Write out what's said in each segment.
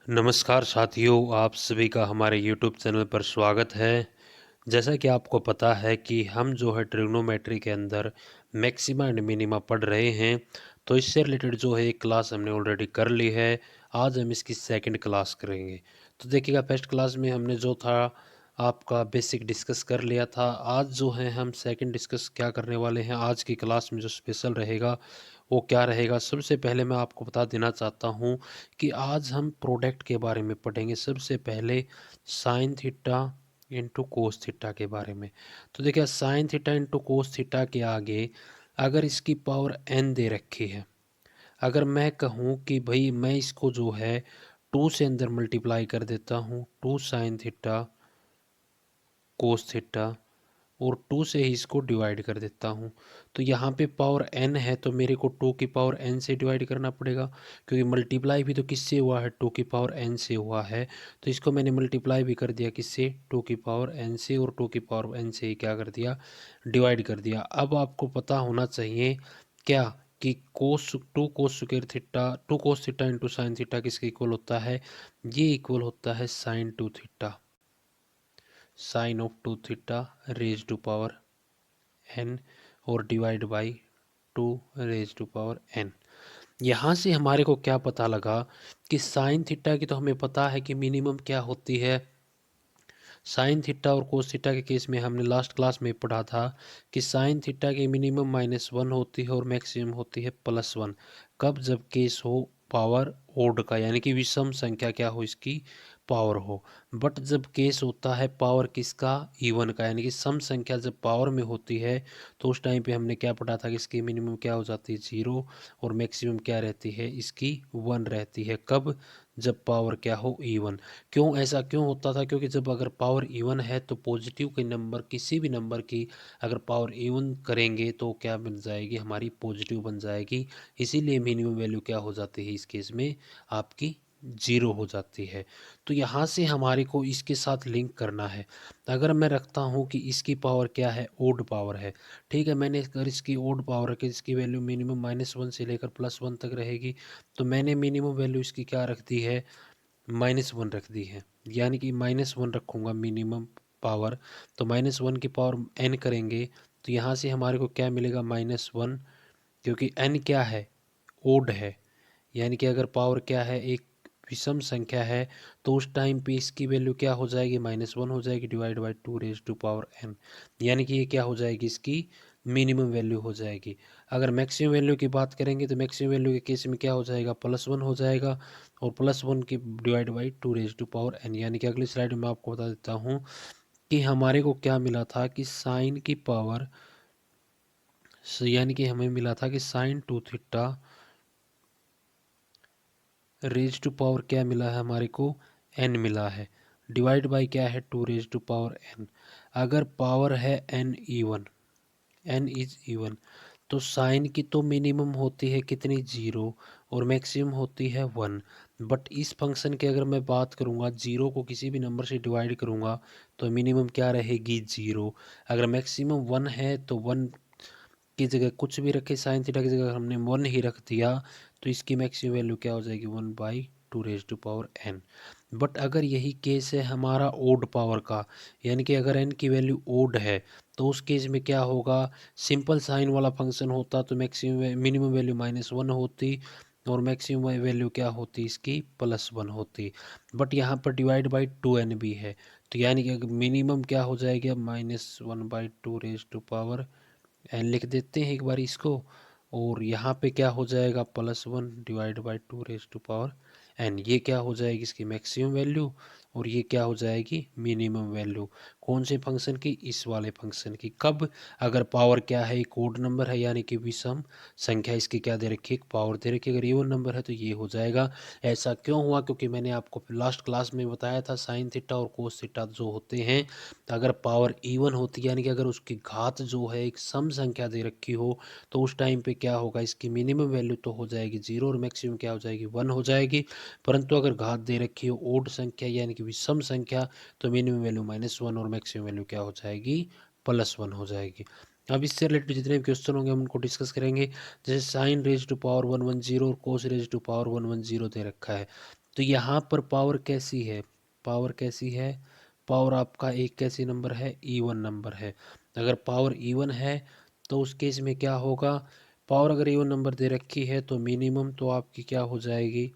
नमस्कार साथियों, आप सभी का हमारे यूट्यूब चैनल पर स्वागत है। जैसा कि आपको पता है कि हम जो है ट्रिग्नोमेट्री के अंदर मैक्सिमा एंड मिनिमा पढ़ रहे हैं, तो इससे रिलेटेड जो है एक क्लास हमने ऑलरेडी कर ली है। आज हम इसकी सेकंड क्लास करेंगे। तो देखिएगा, फर्स्ट क्लास में हमने जो था आपका बेसिक डिस्कस कर लिया था। आज जो है हम सेकंड डिस्कस क्या करने वाले हैं, आज की क्लास में जो स्पेशल रहेगा वो क्या रहेगा। सबसे पहले मैं आपको बता देना चाहता हूँ कि आज हम प्रोडक्ट के बारे में पढ़ेंगे। सबसे पहले sine theta into cos theta के बारे में। तो देखिए, sine theta into cos theta के आगे अगर इसकी पावर n दे रखी है, अगर मैं कहूँ कि भाई मैं इसको जो है 2 से अंदर मल्टीप्लाई कर देता हूँ, 2 साइन थीटा कोस थीटा, और 2 से ही इसको डिवाइड कर देता हूँ, तो यहाँ पे पावर n है तो मेरे को 2 की पावर n से डिवाइड करना पड़ेगा, क्योंकि मल्टीप्लाई भी तो किससे हुआ है, 2 की पावर n से हुआ है। तो इसको मैंने मल्टीप्लाई भी कर दिया किससे, 2 की पावर n से, और 2 की पावर n से ही क्या कर दिया, डिवाइड कर दिया। अब आपको पता होना चाहिए क्या कि cos square theta, 2 cos theta into sine theta किसके इक्वल होता है, ये इक्वल होता है sine 2 theta, sine of 2 theta raise to power n, और divide by 2 raise to power n। यहाँ से हमारे को क्या पता लगा कि साइन थीटा की तो हमें पता है कि मिनिमम क्या होती है। साइन थीटा और कोस थीटा के केस में हमने लास्ट क्लास में पढ़ा था कि साइन थीटा की मिनिमम -1 होती है और मैक्सिमम होती है +1। कब, जब केस हो पावर ओड का, यानी कि विषम संख्या क्या हो, इसकी पावर हो। बट जब केस होता है पावर किसका, इवन का, यानी कि सम संख्या जब पावर में होती है, तो उस टाइम पे हमने क्या पढ़ा था कि इसकी मिनिमम क्या हो जाती है, 0, और मैक्सिमम क्या रहती है, इसकी 1 रहती है। कब, जब पावर क्या हो, इवन। क्यों ऐसा क्यों होता था, क्योंकि जब अगर पावर इवन है तो पॉजिटिव के नंबर, किसी भी नंबर की अगर पावर इवन करेंगे तो क्या बन जाएगी, हमारी पॉजिटिव बन जाएगी। इसीलिए मिनिमम वैल्यू क्या हो जाती है, इस केस में आपकी 0 हो जाती है। तो यहाँ से हमारे को इसके साथ लिंक करना है। अगर मैं रखता हूँ कि इसकी पावर क्या है, ओड पावर है, ठीक है, मैंने अगर इसकी ओड पावर रखी, इसकी वैल्यू मिनिमम -1 से लेकर +1 तक रहेगी, तो मैंने मिनिमम वैल्यू इसकी क्या रख दी है, -1 रख दी है, यानी कि -1 रखूँगा मिनिमम पावर। तो -1 की पावर n करेंगे, तो यहाँ से हमारे को क्या मिलेगा, -1, क्योंकि n क्या है, ओड है, यानी कि अगर पावर क्या है, एक विषम संख्या है, तो उस टाइम पे इसकी वैल्यू क्या हो जाएगी, -1 हो जाएगी, divide by 2 raise to power n, यानी कि ये क्या हो जाएगी, इसकी मिनिमम वैल्यू हो जाएगी। अगर मैक्सिमम वैल्यू की बात करेंगे तो मैक्सिमम वैल्यू के केस में क्या हो जाएगा, +1 हो जाएगा, और +1 की divide by 2 raise to power n, यानी कि अगली स्लाइड में आपको बता देता हूँ कि हमारे को क्या मिला था कि साइन की पावर, यानी कि हमें मिला था कि sine 2 theta raise to power क्या मिला है हमारे को, n मिला है, डिवाइड बाई क्या है, 2 रेज टू पावर n। अगर पावर है n even, n is even, तो साइन की तो मिनिमम होती है कितनी, 0, और मैक्सिमम होती है 1। बट इस फंक्शन की अगर मैं बात करूँगा, 0 को किसी भी नंबर से डिवाइड करूँगा तो मिनिमम क्या रहेगी, 0। अगर मैक्सिमम 1 है तो 1 की जगह कुछ भी रखे, साइन थीटा की जगह हमने 1 ही रख दिया, तो इसकी मैक्सिमम वैल्यू क्या हो जाएगी, 1/2 raise to power n। But अगर यही केस है हमारा ओड पावर का, यानी कि अगर n की वैल्यू ओड है, तो उस केस में क्या होगा, सिंपल साइन वाला फंक्शन होता तो मैक्सिमम मिनिमम वैल्यू -1 होती, और मैक्सिमम वैल्यू क्या होती, इसकी +1 होती। बट यहाँ पर डिवाइड बाई 2n भी है, तो यानी कि मिनिमम क्या हो जाएगा, -1/2 रेज टू पावर n लिख देते हैं एक बार इसको, और यहाँ पे क्या हो जाएगा, +1 divide by 2 raise to power n। ये क्या हो जाएगी, इसकी मैक्सिमम वैल्यू, और ये क्या हो जाएगी, मिनिमम वैल्यू। कौन से फंक्शन की, इस वाले फंक्शन की। कब, अगर पावर क्या है, एक ओड नंबर है, यानी कि विषम संख्या, इसकी क्या दे रखी है, पावर दे रखी है। अगर इवन नंबर है तो ये हो जाएगा। ऐसा क्यों हुआ, क्योंकि मैंने आपको लास्ट क्लास में बताया था, साइन थीटा और कोस थीटा जो होते हैं, अगर पावर इवन होती है, यानी कि अगर उसकी घात जो है एक सम संख्या दे रखी हो, तो उस टाइम पे क्या होगा, इसकी मिनिमम वैल्यू तो हो जाएगी 0, और मैक्सिमम क्या हो जाएगी, 1 हो जाएगी। परंतु अगर घात दे रखी हो ओड संख्या, यानी कि विषम संख्या, तो मिनिमम वैल्यू -1 और मैक्सिमम वैल्यू क्या हो जाएगी, +1 हो जाएगी। अब इससे रिलेटेड जितने भी क्वेश्चन होंगे हम उनको डिस्कस करेंगे। जैसे साइन रेज टू पावर 110 और कोस रेज टू पावर 110 दे रखा है, तो यहाँ पर पावर कैसी है, पावर कैसी है, पावर आपका एक कैसी नंबर है, इवन नंबर है। अगर पावर इवन है तो उस केस में क्या होगा, पावर अगर इवन नंबर दे रखी है तो मिनिमम तो आपकी क्या हो जाएगी,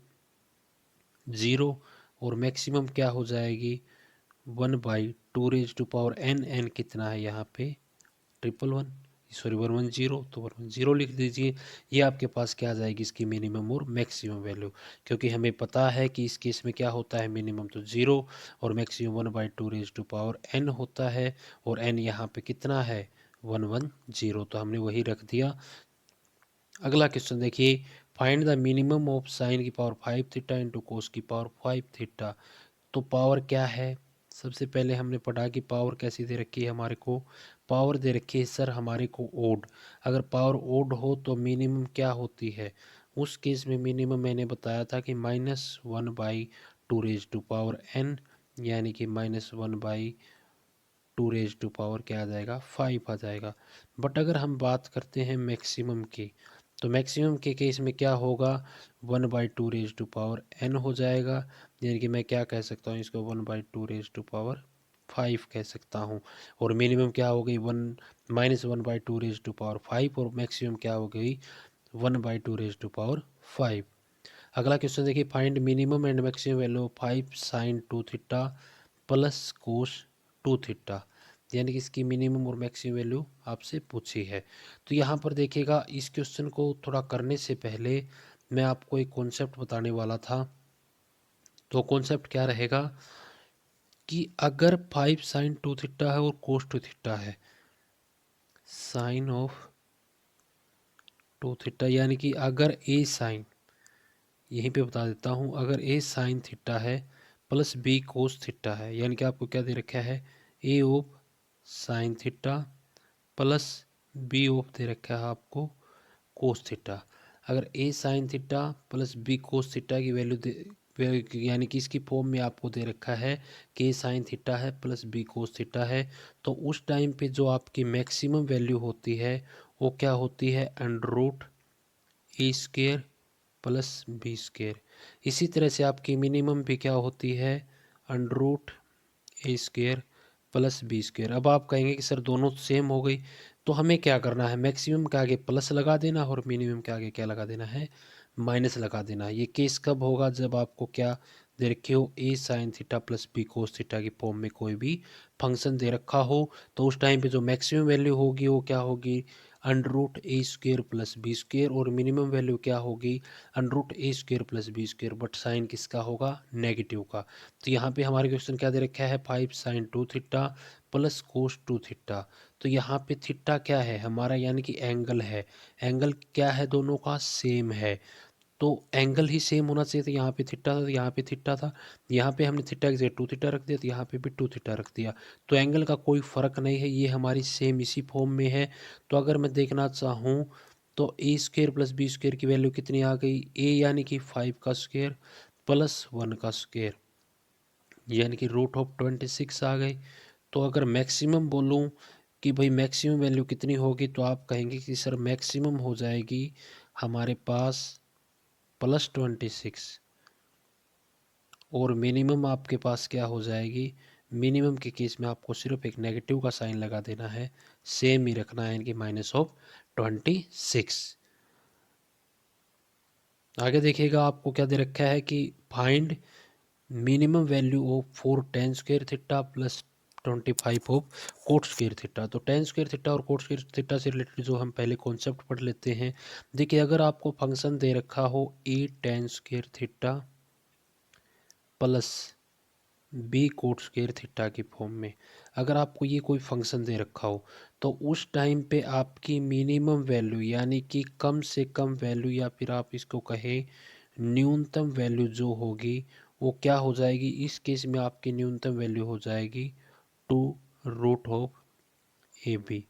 ज़ीरो, और मैक्सिमम क्या हो जाएगी, 1/2 एन। एन कितना है यहाँ पे, 111, सॉरी 110, तो 110 लिख दीजिए। ये आपके पास क्या आ जाएगी, इसकी मिनिमम और मैक्सिमम वैल्यू, क्योंकि हमें पता है कि इस केस में क्या होता है, मिनिमम तो 0 और मैक्सिमम 1/2 होता है, और एन यहाँ पे कितना है, 110, तो हमने वही रख दिया। अगला क्वेश्चन देखिए, find the minimum of sine की पावर 5 थीटा इंटू कोस की पावर 5 थीटा। तो पावर क्या है, सबसे पहले हमने पढ़ा कि पावर कैसी दे रखी है हमारे को, पावर दे रखी है सर हमारे को ओड। अगर पावर ओड हो तो मिनिमम क्या होती है, उस केस में मिनिमम मैंने बताया था कि -1/2 यानी कि -1/2 क्या आ जाएगा, 5 आ जाएगा। बट अगर हम बात करते हैं मैक्सिमम की, तो मैक्सिमम के केस में क्या होगा, 1/2 हो जाएगा, यानी कि मैं क्या कह सकता हूँ इसको, 1/2 कह सकता हूँ। और मिनिमम क्या हो गई, -1/2 और मैक्सिमम क्या हो गई, 1/2 अगला क्वेश्चन देखिए, find minimum and maximum value of 5 sine 2 theta plus cos 2 theta, यानी कि इसकी मिनिमम और मैक्सिमम वैल्यू आपसे पूछी है। तो यहाँ पर देखिएगा, इस क्वेश्चन को थोड़ा करने से पहले मैं आपको एक कॉन्सेप्ट बताने वाला था। तो कॉन्सेप्ट क्या रहेगा कि अगर 5 साइन 2 थीटा है और कोस 2 थीटा है, साइन ऑफ 2 थीटा, यानी कि अगर ए साइन, यहीं पे बता देता हूँ, अगर ए साइन थीटा है प्लस बी कोस थीटा है, यानी कि आपको क्या दे रखा है, A of sine theta plus B of दे रखा है आपको कोस थीटा। अगर A sine theta plus B cos theta की वैल्यू यानी कि इसकी फॉर्म में आपको दे रखा है कि ए साइन थीटा है प्लस बी कोस थीटा है, तो उस टाइम पे जो आपकी मैक्सिमम वैल्यू होती है वो क्या होती है, √a² प्लस b²। इसी तरह से आपकी मिनिमम भी क्या होती है, √a² प्लस b²। अब आप कहेंगे कि सर दोनों सेम हो गई, तो हमें क्या करना है, मैक्सिमम के आगे प्लस लगा देना और मिनिमम के आगे क्या लगा देना है, माइनस लगा देना। ये केस कब होगा, जब आपको क्या दे रखे हो, A sine theta plus B cos theta की फॉर्म में कोई भी फंक्शन दे रखा हो, तो उस टाइम पे जो मैक्सिमम वैल्यू होगी वो क्या होगी, √a² प्लस b², और मिनिमम वैल्यू क्या होगी, √a² plus b², but sign किसका होगा, नेगेटिव का। तो यहाँ पे हमारे क्वेश्चन क्या दे रखा है, 5 sine 2 theta plus cos 2 theta. तो यहाँ पे थीटा क्या है हमारा, यानी कि एंगल है, एंगल क्या है, दोनों का सेम है, तो एंगल ही सेम होना चाहिए। तो यहाँ पे थीटा था, तो यहाँ पे थीटा था, यहाँ पे हमने थीटा की जगह 2 थीटा रख दिया, तो यहाँ पे भी 2 थीटा रख दिया, तो एंगल का कोई फ़र्क नहीं है, ये हमारी सेम इसी फॉर्म में है। तो अगर मैं देखना चाहूँ तो a² प्लस b² की वैल्यू कितनी आ गई, a यानी कि 5 का स्क्वायर प्लस 1 का स्क्वायर, यानी कि √26 आ गई। तो अगर मैक्सिमम बोलूँ कि भाई मैक्सिमम वैल्यू कितनी होगी, तो आप कहेंगे कि सर मैक्सिमम हो जाएगी हमारे पास +26, और मिनिमम आपके पास क्या हो जाएगी, मिनिमम के केस में आपको सिर्फ एक नेगेटिव का साइन लगा देना है, सेम ही रखना है, यानी कि -26। आगे देखिएगा, आपको क्या दे रखा है कि find minimum value of 4 tan square theta plus 25 of coat square theta. तो tan स्क्वायर थीटा और कोट स्क्वायर थीटा से रिलेटेड जो हम पहले कॉन्सेप्ट पढ़ लेते हैं। देखिए, अगर आपको फंक्शन दे रखा हो a tan square theta plus B cot square theta की फॉर्म में, अगर आपको ये कोई फंक्शन दे रखा हो, तो उस टाइम पे आपकी मिनिमम वैल्यू यानी कि कम से कम वैल्यू, या फिर आप इसको कहें न्यूनतम वैल्यू जो होगी वो क्या हो जाएगी, इस केस में आपकी न्यूनतम वैल्यू हो जाएगी 2√ab।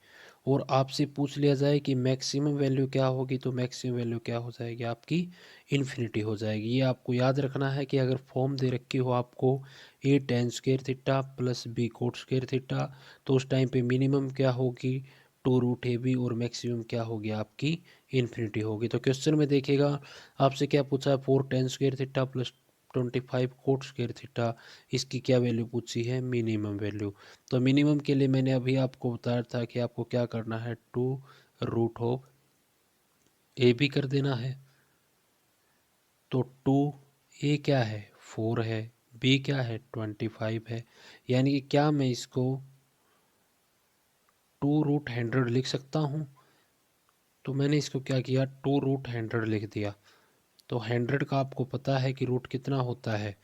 और आपसे पूछ लिया जाए कि मैक्सिमम वैल्यू क्या होगी, तो मैक्सिमम वैल्यू क्या हो जाएगी आपकी, इन्फिनिटी हो जाएगी। ये आपको याद रखना है कि अगर फॉर्म दे रखी हो आपको a tan square theta plus b coat square theta, तो उस टाइम पे मिनिमम क्या होगी, 2√ab, और मैक्सिमम क्या होगी आपकी, इन्फिनिटी होगी। तो क्वेश्चन में देखिएगा आपसे क्या पूछा है, 4 tan square theta plus 25 coat square theta, इसकी क्या वैल्यू पूछी है, मिनिमम वैल्यू। तो मिनिमम के लिए मैंने अभी आपको बताया था कि आपको क्या करना है, 2√ऑफ ए बी कर देना है। तो 2 ए क्या है, 4 है, बी क्या है, 25 है, यानी कि क्या मैं इसको 2√100 लिख सकता हूँ। तो मैंने इसको क्या किया, 2√100 लिख दिया। तो 100 का आपको पता है कि रूट कितना होता है,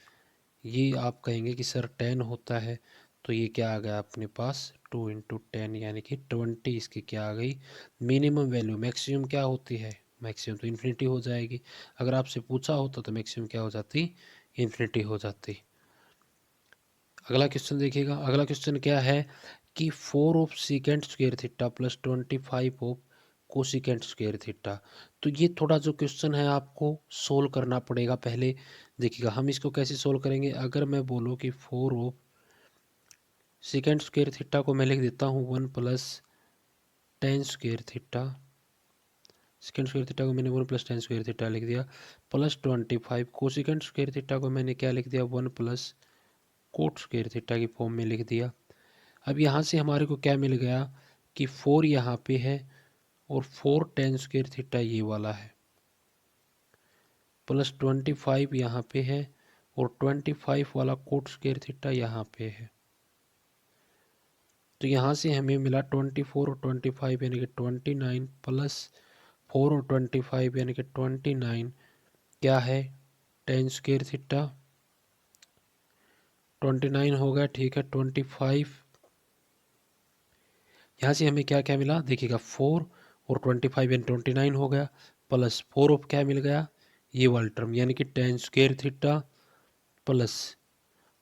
ये आप कहेंगे कि सर 10 होता है। तो ये क्या आ गया अपने पास, 2 × 10 यानी कि 20 इसकी क्या आ गई, मिनिमम वैल्यू। मैक्सिमम क्या होती है, मैक्सिमम तो इन्फिनिटी हो जाएगी। अगर आपसे पूछा होता तो मैक्सिमम क्या हो जाती, इन्फिनिटी हो जाती। अगला क्वेश्चन देखिएगा। अगला क्वेश्चन क्या है कि 4 of secant square theta plus 25 of cosecant square theta. तो ये थोड़ा जो क्वेश्चन है आपको सोल्व करना पड़ेगा। पहले देखिएगा हम इसको कैसे सोल्व करेंगे। अगर मैं बोलूँ कि 4 ऑफ सीकेंट स्क्वायर थीटा को मैं लिख देता हूँ 1 + tan square theta, second square theta को मैंने 1 + tan स्क्वायर थीटा लिख दिया, प्लस 25 कोसिकेंट स्क्वायर थीटा को मैंने क्या लिख दिया, 1 + कोट स्क्वायर थीटा की फॉर्म में लिख दिया। अब यहाँ से हमारे को क्या मिल गया कि 4 यहाँ पे है और 4 tan स्क्वायर थीटा ये वाला है, प्लस 25 यहाँ पे है और 25 वाला कोट स्क्वायर थीटा यहाँ पे है। तो यहाँ से हमें मिला 24 और 25 यानी कि 29 प्लस 4 और 25 यानी कि 29 क्या है, tan स्क्वायर थीटा। 29 हो गया, ठीक है। 25 यहाँ से हमें क्या क्या मिला देखिएगा, 4 और 25 यानी 29 हो गया, प्लस 4 ऑफ क्या मिल गया, ये वाला टर्म यानी कि tan स्क्वायर थीटा, प्लस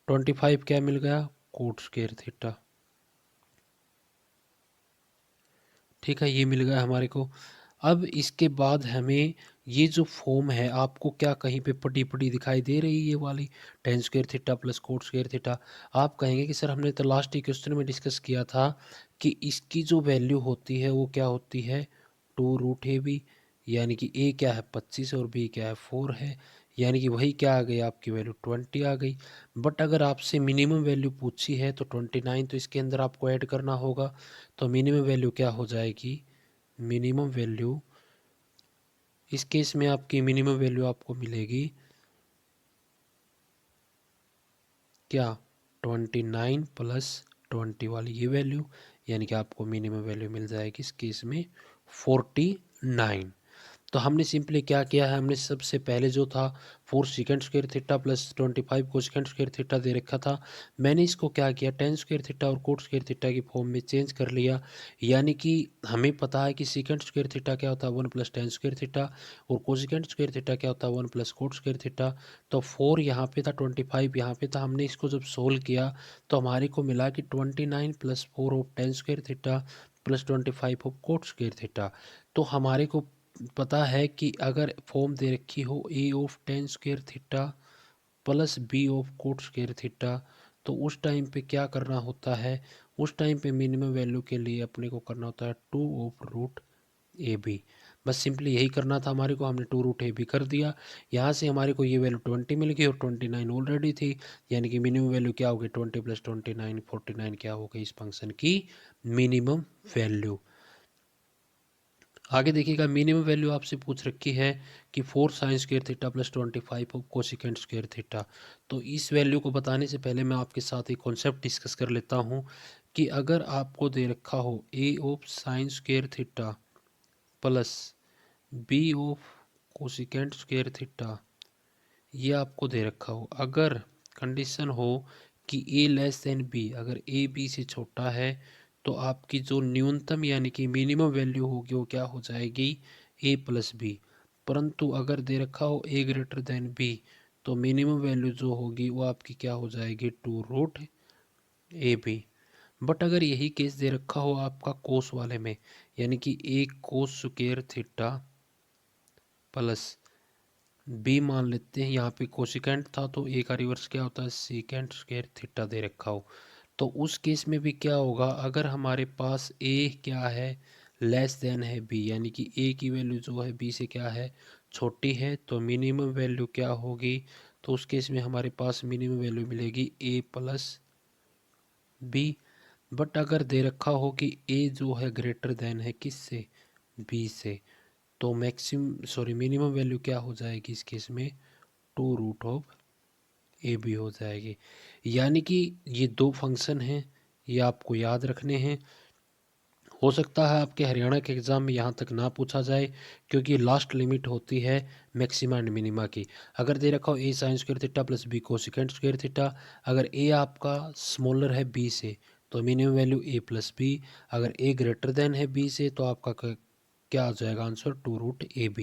25 क्या मिल गया, कोट स्क्वायर थीटा। ठीक है, ये मिल गया हमारे को। अब इसके बाद हमें ये जो फॉर्म है आपको क्या कहीं पे पटी पटी दिखाई दे रही है, ये वाली tan square theta plus coat square theta. आप कहेंगे कि सर हमने तो लास्ट ही क्वेश्चन में डिस्कस किया था कि इसकी जो वैल्यू होती है वो क्या होती है, 2√ab, यानी कि a क्या है 25 और b क्या है 4 है, यानी कि वही क्या आ गई आपकी वैल्यू 20 आ गई। बट अगर आपसे मिनिमम वैल्यू पूछी है तो 29 तो इसके अंदर आपको ऐड करना होगा। तो मिनिमम वैल्यू क्या हो जाएगी, मिनिमम वैल्यू इस केस में आपकी मिनिमम वैल्यू आपको मिलेगी क्या, 29 + 20 वाली ये वैल्यू, यानी कि आपको मिनिमम वैल्यू मिल जाएगी इस केस में 49। तो हमने सिंपली क्या किया है, हमने सबसे पहले जो था 4 secant square theta plus 25 cosecant square theta दे रखा था, मैंने इसको क्या किया tan स्क्वायर थीटा और कोट स्क्वायर थीटा की फॉर्म में चेंज कर लिया। यानी कि हमें पता है कि सेकेंड स्क्वायर थीटा क्या होता है 1 + tan स्क्वायर थीटा और कोसेकेंड स्क्वायर थीटा क्या होता है 1 + कोट स्क्वायर थीटा। तो 4 यहाँ पे था, 25 यहाँ पे था, हमने इसको जब सोल्व किया तो हमारे को मिला कि 29 + 4 of tan square theta plus 25 of coat square theta. तो हमारे को पता है कि अगर फॉर्म दे रखी हो a of tan square theta plus b of coat square theta, तो उस टाइम पे क्या करना होता है, उस टाइम पे मिनिमम वैल्यू के लिए अपने को करना होता है 2 ऑफ रूट ए बी। बस सिंपली यही करना था हमारे को, हमने 2√ab कर दिया। यहाँ से हमारे को ये वैल्यू 20 मिल गई और 29 ऑलरेडी थी, यानी कि मिनिमम वैल्यू क्या हो गई 20 + 29 49 क्या हो गई इस फंक्शन की मिनिमम वैल्यू। आगे देखिएगा, मिनिमम वैल्यू आपसे पूछ रखी है कि 4 sin square theta plus 25 of cosecant square theta. तो इस वैल्यू को बताने से पहले मैं आपके साथ एक कॉन्सेप्ट डिस्कस कर लेता हूँ कि अगर आपको दे रखा हो a of sine square theta plus b of cosecant square theta, ये आपको दे रखा हो, अगर कंडीशन हो कि a लेस देन b, अगर a b से छोटा है तो आपकी जो न्यूनतम यानी कि मिनिमम वैल्यू होगी वो क्या हो जाएगी, a + b। परंतु अगर दे रखा हो a ग्रेटर देन b तो मिनिमम वैल्यू जो होगी वो आपकी क्या हो जाएगी 2√ab। बट अगर यही केस दे रखा हो आपका कोस वाले में, यानी कि a cos square theta plus B मान लेते हैं, यहाँ पे कोसिकेंट था तो ए का रिवर्स क्या होता है सीकेंट स्क्वायर थीटा दे रखा हो, तो उस केस में भी क्या होगा, अगर हमारे पास ए क्या है लेस देन है बी, यानी कि ए की वैल्यू जो है बी से क्या है छोटी है, तो मिनिमम वैल्यू क्या होगी, तो उस केस में हमारे पास मिनिमम वैल्यू मिलेगी a प्लस b। बट अगर दे रखा हो कि a जो है ग्रेटर देन है किससे, b से, तो मिनिमम वैल्यू क्या हो जाएगी इस केस में, 2√ऑफ ए बी हो जाएगी। यानी कि ये दो फंक्शन हैं, ये आपको याद रखने हैं। हो सकता है आपके हरियाणा के एग्ज़ाम में यहाँ तक ना पूछा जाए, क्योंकि लास्ट लिमिट होती है मैक्सिमा एंड मिनिमा की। अगर दे रखा हो A sine square theta plus B cosecant square theta, अगर ए आपका स्मॉलर है बी से तो minimum value A plus B, अगर ए ग्रेटर देन है बी से तो आपका क्या आ जाएगा आंसर, 2√ab।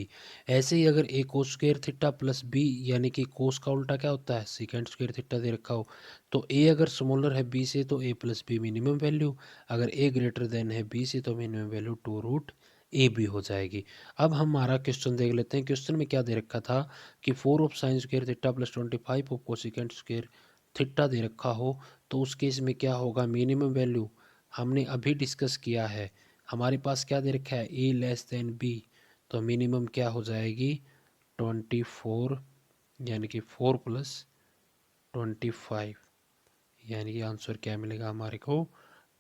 ऐसे ही अगर A cos square theta plus B, यानी कि कोस का उल्टा क्या होता है, सेकेंड स्क्वायर थीटा दे रखा हो, तो ए अगर स्मॉलर है बी से तो ए प्लस बी मिनिमम वैल्यू, अगर ए ग्रेटर देन है बी से तो मिनिमम वैल्यू 2√ab हो जाएगी। अब हम हमारा क्वेश्चन देख लेते हैं। क्वेश्चन में क्या दे रखा था कि 4 of sine square theta plus 25 of cosecant square theta दे रखा हो, तो उस केस में क्या होगा, मिनिमम वैल्यू हमने अभी डिस्कस किया है। हमारे पास क्या दे रखा है, ए लेस देन बी, तो मिनिमम क्या हो जाएगी 24, यानी कि 4 प्लस 25, यानी कि आंसर क्या मिलेगा हमारे को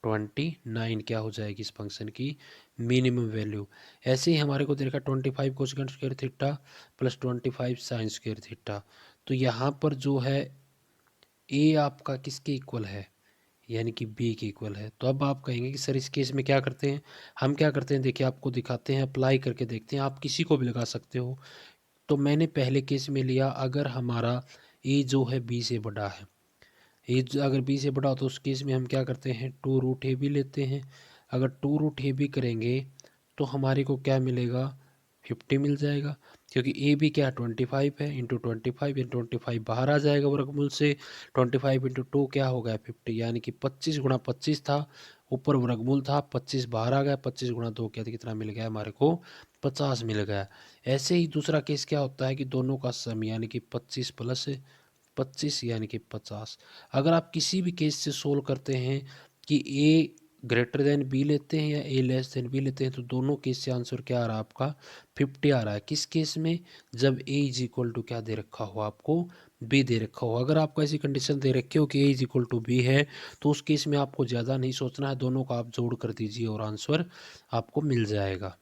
29 क्या हो जाएगी इस फंक्शन की मिनिमम वैल्यू। ऐसे ही हमारे को दे रखा 25 cosecant square theta plus 25 sign square theta, तो यहाँ पर जो है ए आपका किसके इक्वल है, यानी कि बी के इक्वल है। तो अब आप कहेंगे कि सर इस केस में क्या करते हैं, हम क्या करते हैं, देखिए आपको दिखाते हैं, अप्लाई करके देखते हैं, आप किसी को भी लगा सकते हो। तो मैंने पहले केस में लिया, अगर हमारा ए जो है बी से बड़ा है, ए अगर बी से बड़ा हो तो उस केस में हम क्या करते हैं, 2√ab लेते हैं। अगर 2√ab करेंगे तो हमारे को क्या मिलेगा, 50 मिल जाएगा, क्योंकि ए बी क्या 25 है, इंटू 25, इन 25 बाहर आ जाएगा वर्गमूल से, 25 इंटू 2 क्या हो गया 50, यानी कि 25 गुणा 25 था, ऊपर वर्गमूल था, 25 बाहर आ गया, 25 गुणा 2 क्या, कितना मिल गया हमारे को 50 मिल गया। ऐसे ही दूसरा केस क्या होता है कि दोनों का सम, यानी कि 25 प्लस 25 यानी कि 50। अगर आप किसी भी केस से सोल्व करते हैं कि ए ग्रेटर देन बी लेते हैं या ए लेस देन बी लेते हैं, तो दोनों केस से आंसर क्या आ रहा है आपका 50 आ रहा है। किस केस में, जब ए इज इक्वल टू क्या दे रखा हो आपको, बी दे रखा हो। अगर आपको ऐसी कंडीशन दे रखी हो कि ए इज इक्वल टू बी है, तो उस केस में आपको ज़्यादा नहीं सोचना है, दोनों का आप जोड़ कर दीजिए और आंसर आपको मिल जाएगा।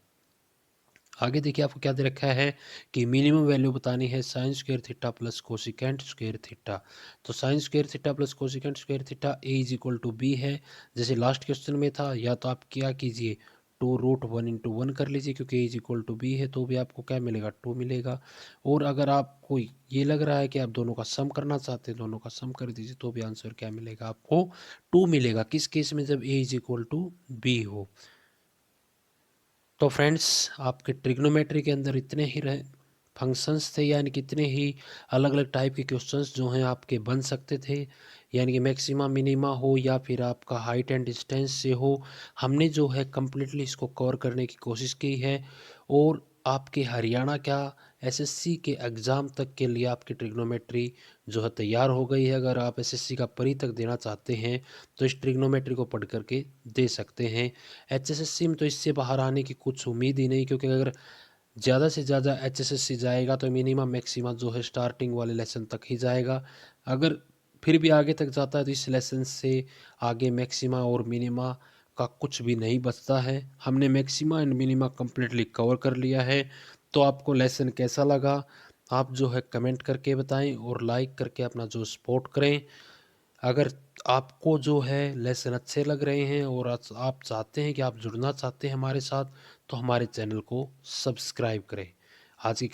आगे देखिए आपको क्या दे रखा है कि मिनिमम वैल्यू बतानी है sine square theta plus cosecant square theta. तो sine square theta plus cosecant square theta A is equal to B है, जैसे लास्ट क्वेश्चन में था। या तो आप क्या कीजिए 2√1 इंटू 1 कर लीजिए, क्योंकि ए इज इक्वल टू बी है, तो भी आपको क्या मिलेगा 2 मिलेगा। और अगर आपको ये लग रहा है कि आप दोनों का सम करना चाहते हैं, दोनों का सम कर दीजिए, तो भी आंसर क्या मिलेगा आपको 2 मिलेगा। किस केस में, जब ए इज इक्वल टू बी हो। तो फ्रेंड्स, आपके ट्रिग्नोमेट्री के अंदर इतने ही रहे फंक्शंस थे, यानी कि इतने ही अलग अलग टाइप के क्वेश्चंस जो हैं आपके बन सकते थे, यानी कि मैक्सिमा मिनिमा हो या फिर आपका हाइट एंड डिस्टेंस से हो। हमने जो है कम्प्लीटली इसको कवर करने की कोशिश की है। और आपके हरियाणा क्या एसएससी के एग्ज़ाम तक के लिए आपकी ट्रिग्नोमेट्री जो है तैयार हो गई है। अगर आप एसएससी का परी तक देना चाहते हैं तो इस ट्रिग्नोमेट्री को पढ़ करके दे सकते हैं। एचएसएससी में तो इससे बाहर आने की कुछ उम्मीद ही नहीं, क्योंकि अगर ज़्यादा से ज़्यादा एचएसएससी जाएगा तो मिनिमम मैक्सिमा जो है स्टार्टिंग वाले लेसन तक ही जाएगा। अगर फिर भी आगे तक जाता है तो इस लेसन से आगे मैक्सिमा और मिनिमा का कुछ भी नहीं बचता है। हमने maxima and minima completely cover कर लिया है। तो आपको लेसन कैसा लगा, आप जो है कमेंट करके बताएं और लाइक करके अपना जो सपोर्ट करें। अगर आपको जो है लेसन अच्छे लग रहे हैं और आप चाहते हैं कि आप जुड़ना चाहते हैं हमारे साथ, तो हमारे चैनल को सब्सक्राइब करें। आज की